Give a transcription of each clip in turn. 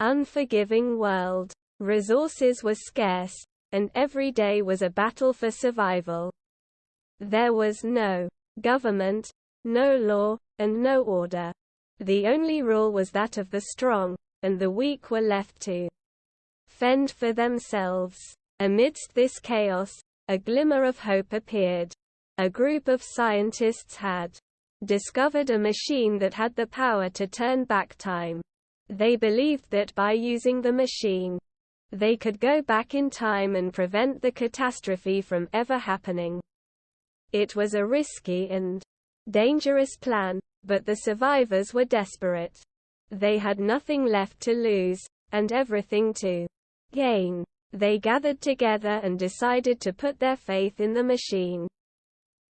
unforgiving world. Resources were scarce, and every day was a battle for survival. There was no government, no law, and no order. The only rule was that of the strong, and the weak were left to fend for themselves. Amidst this chaos, a glimmer of hope appeared. A group of scientists had discovered a machine that had the power to turn back time. They believed that by using the machine, they could go back in time and prevent the catastrophe from ever happening. It was a risky and dangerous plan, but the survivors were desperate. They had nothing left to lose, and everything to gain. They gathered together and decided to put their faith in the machine.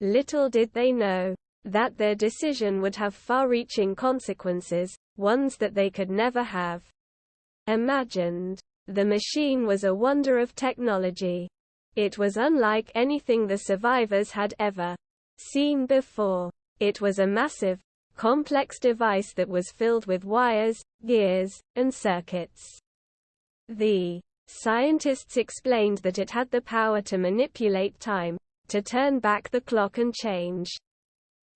Little did they know that their decision would have far-reaching consequences, ones that they could never have imagined. The machine was a wonder of technology. It was unlike anything the survivors had ever seen before. It was a massive, complex device that was filled with wires, gears, and circuits. The scientists explained that it had the power to manipulate time, to turn back the clock and change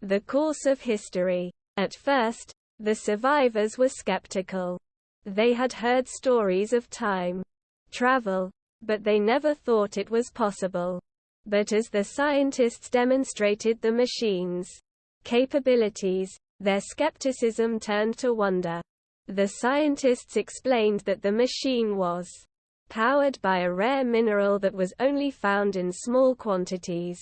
the course of history. At first, the survivors were skeptical. They had heard stories of time travel, but they never thought it was possible. But as the scientists demonstrated the machine's capabilities, their skepticism turned to wonder. The scientists explained that the machine was powered by a rare mineral that was only found in small quantities.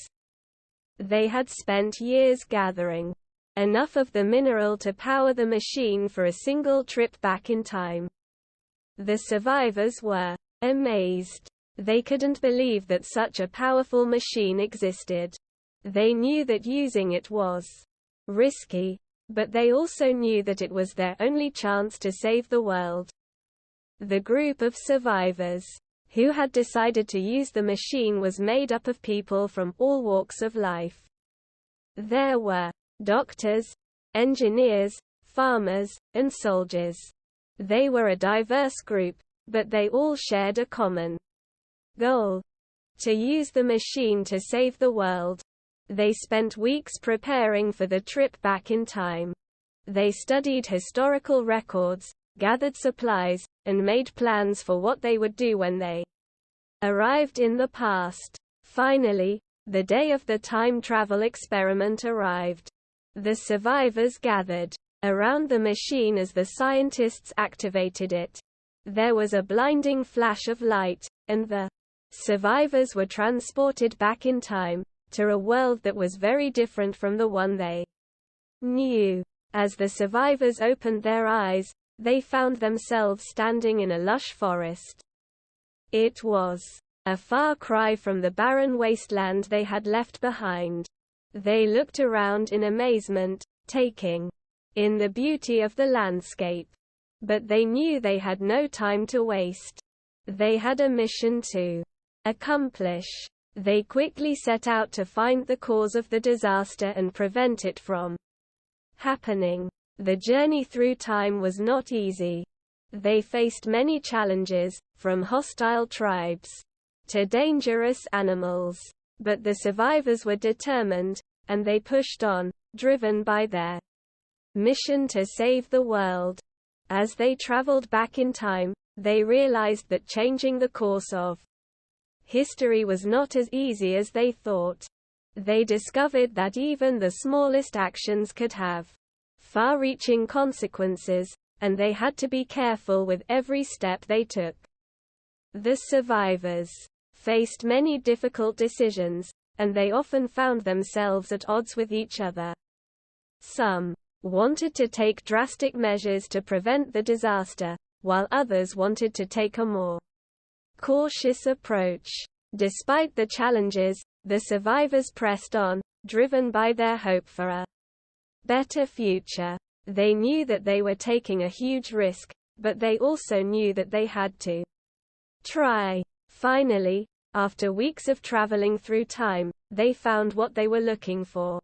They had spent years gathering enough of the mineral to power the machine for a single trip back in time. The survivors were amazed. They couldn't believe that such a powerful machine existed. They knew that using it was risky, but they also knew that it was their only chance to save the world. The group of survivors who had decided to use the machine was made up of people from all walks of life. There were doctors, engineers, farmers, and soldiers. They were a diverse group, but they all shared a common goal: to use the machine to save the world. They spent weeks preparing for the trip back in time. They studied historical records, gathered supplies, and made plans for what they would do when they arrived in the past. Finally, the day of the time travel experiment arrived. The survivors gathered around the machine as the scientists activated it. There was a blinding flash of light, and the survivors were transported back in time, to a world that was very different from the one they knew. As the survivors opened their eyes, they found themselves standing in a lush forest. It was a far cry from the barren wasteland they had left behind. They looked around in amazement, taking in the beauty of the landscape. But they knew they had no time to waste. They had a mission to accomplish. They quickly set out to find the cause of the disaster and prevent it from happening. The journey through time was not easy. They faced many challenges, from hostile tribes to dangerous animals. But the survivors were determined, and they pushed on, driven by their mission to save the world. As they traveled back in time, they realized that changing the course of history was not as easy as they thought. They discovered that even the smallest actions could have far-reaching consequences, and they had to be careful with every step they took. The survivors faced many difficult decisions, and they often found themselves at odds with each other. Some wanted to take drastic measures to prevent the disaster, while others wanted to take a more cautious approach. Despite the challenges, the survivors pressed on, driven by their hope for a better future. They knew that they were taking a huge risk, but they also knew that they had to try. Finally, after weeks of traveling through time, they found what they were looking for.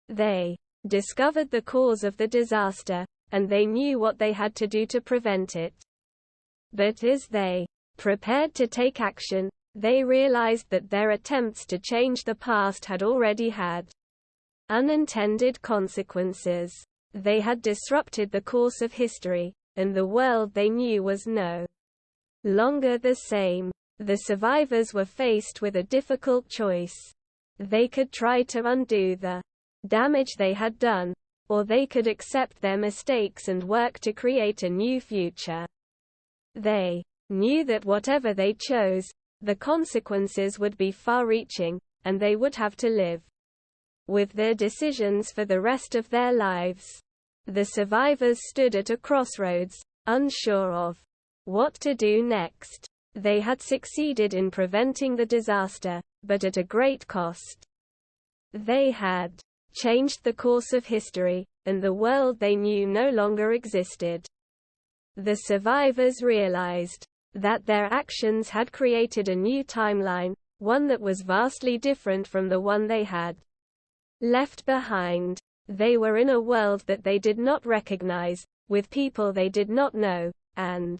They discovered the cause of the disaster, and they knew what they had to do to prevent it. But as they prepared to take action, they realized that their attempts to change the past had already had unintended consequences. They had disrupted the course of history, and the world they knew was no longer the same. The survivors were faced with a difficult choice. They could try to undo the damage they had done, or they could accept their mistakes and work to create a new future. They knew that whatever they chose, the consequences would be far-reaching, and they would have to live with their decisions for the rest of their lives. The survivors stood at a crossroads, unsure of what to do next. They had succeeded in preventing the disaster, but at a great cost. They had changed the course of history, and the world they knew no longer existed. The survivors realized that their actions had created a new timeline, one that was vastly different from the one they had left behind. They were in a world that they did not recognize, with people they did not know, and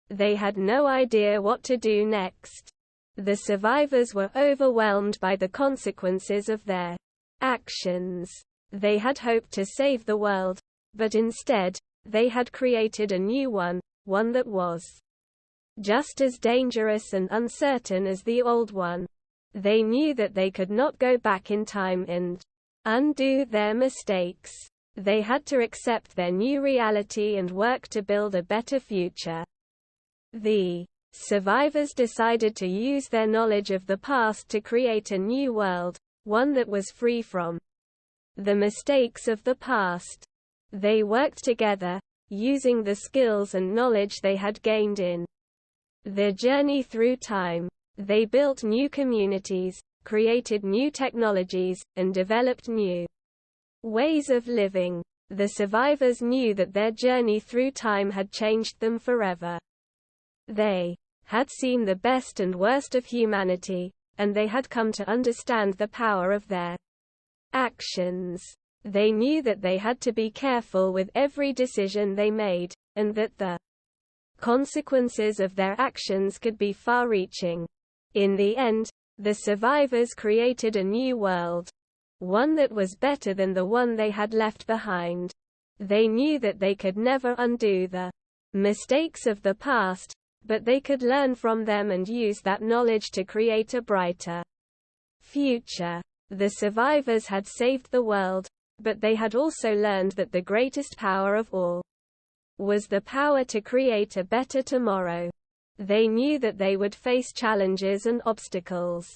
they had no idea what to do next. The survivors were overwhelmed by the consequences of their actions. They had hoped to save the world, but instead, they had created a new one that was just as dangerous and uncertain as the old one. They knew that they could not go back in time and undo their mistakes. They had to accept their new reality and work to build a better future. The survivors decided to use their knowledge of the past to create a new world, one that was free from the mistakes of the past. They worked together, using the skills and knowledge they had gained in their journey through time. They built new communities, created new technologies, and developed new ways of living. The survivors knew that their journey through time had changed them forever. They had seen the best and worst of humanity, and they had come to understand the power of their actions. They knew that they had to be careful with every decision they made, and that the consequences of their actions could be far-reaching. In the end, the survivors created a new world, one that was better than the one they had left behind. They knew that they could never undo the mistakes of the past, but they could learn from them and use that knowledge to create a brighter future. The survivors had saved the world, but they had also learned that the greatest power of all was the power to create a better tomorrow. They knew that they would face challenges and obstacles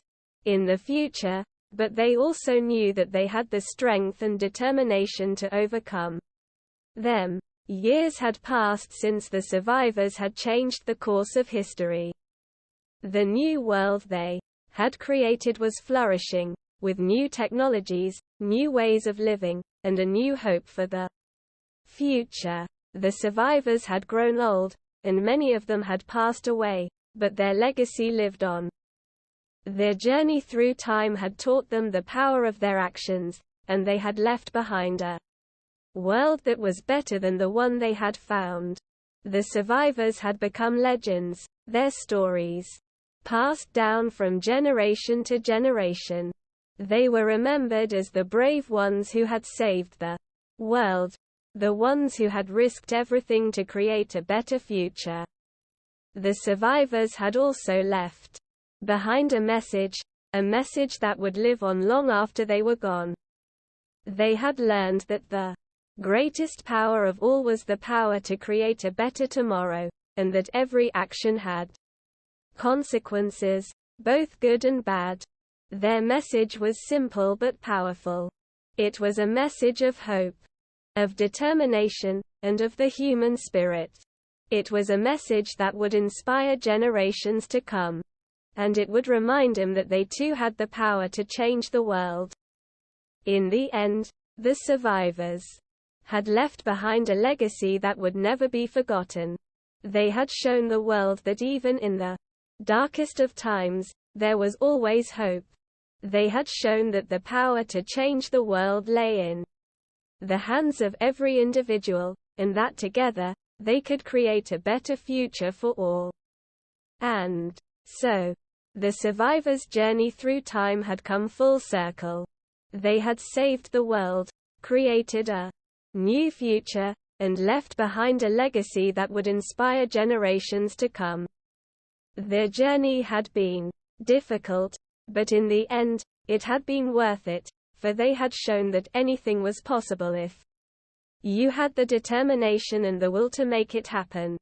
in the future, but they also knew that they had the strength and determination to overcome them. Years had passed since the survivors had changed the course of history. The new world they had created was flourishing, with new technologies, new ways of living, and a new hope for the future. The survivors had grown old, and many of them had passed away, but their legacy lived on. Their journey through time had taught them the power of their actions, and they had left behind a world that was better than the one they had found. The survivors had become legends, their stories passed down from generation to generation. They were remembered as the brave ones who had saved the world, the ones who had risked everything to create a better future. The survivors had also left behind a message that would live on long after they were gone. They had learned that the greatest power of all was the power to create a better tomorrow, and that every action had consequences, both good and bad. Their message was simple but powerful. It was a message of hope, of determination, and of the human spirit. It was a message that would inspire generations to come. And it would remind them that they too had the power to change the world. In the end, the survivors had left behind a legacy that would never be forgotten. They had shown the world that even in the darkest of times, there was always hope. They had shown that the power to change the world lay in the hands of every individual, and that together, they could create a better future for all. And so, the survivors' journey through time had come full circle. They had saved the world, created a new future, and left behind a legacy that would inspire generations to come. Their journey had been difficult, but in the end, it had been worth it, for they had shown that anything was possible if you had the determination and the will to make it happen.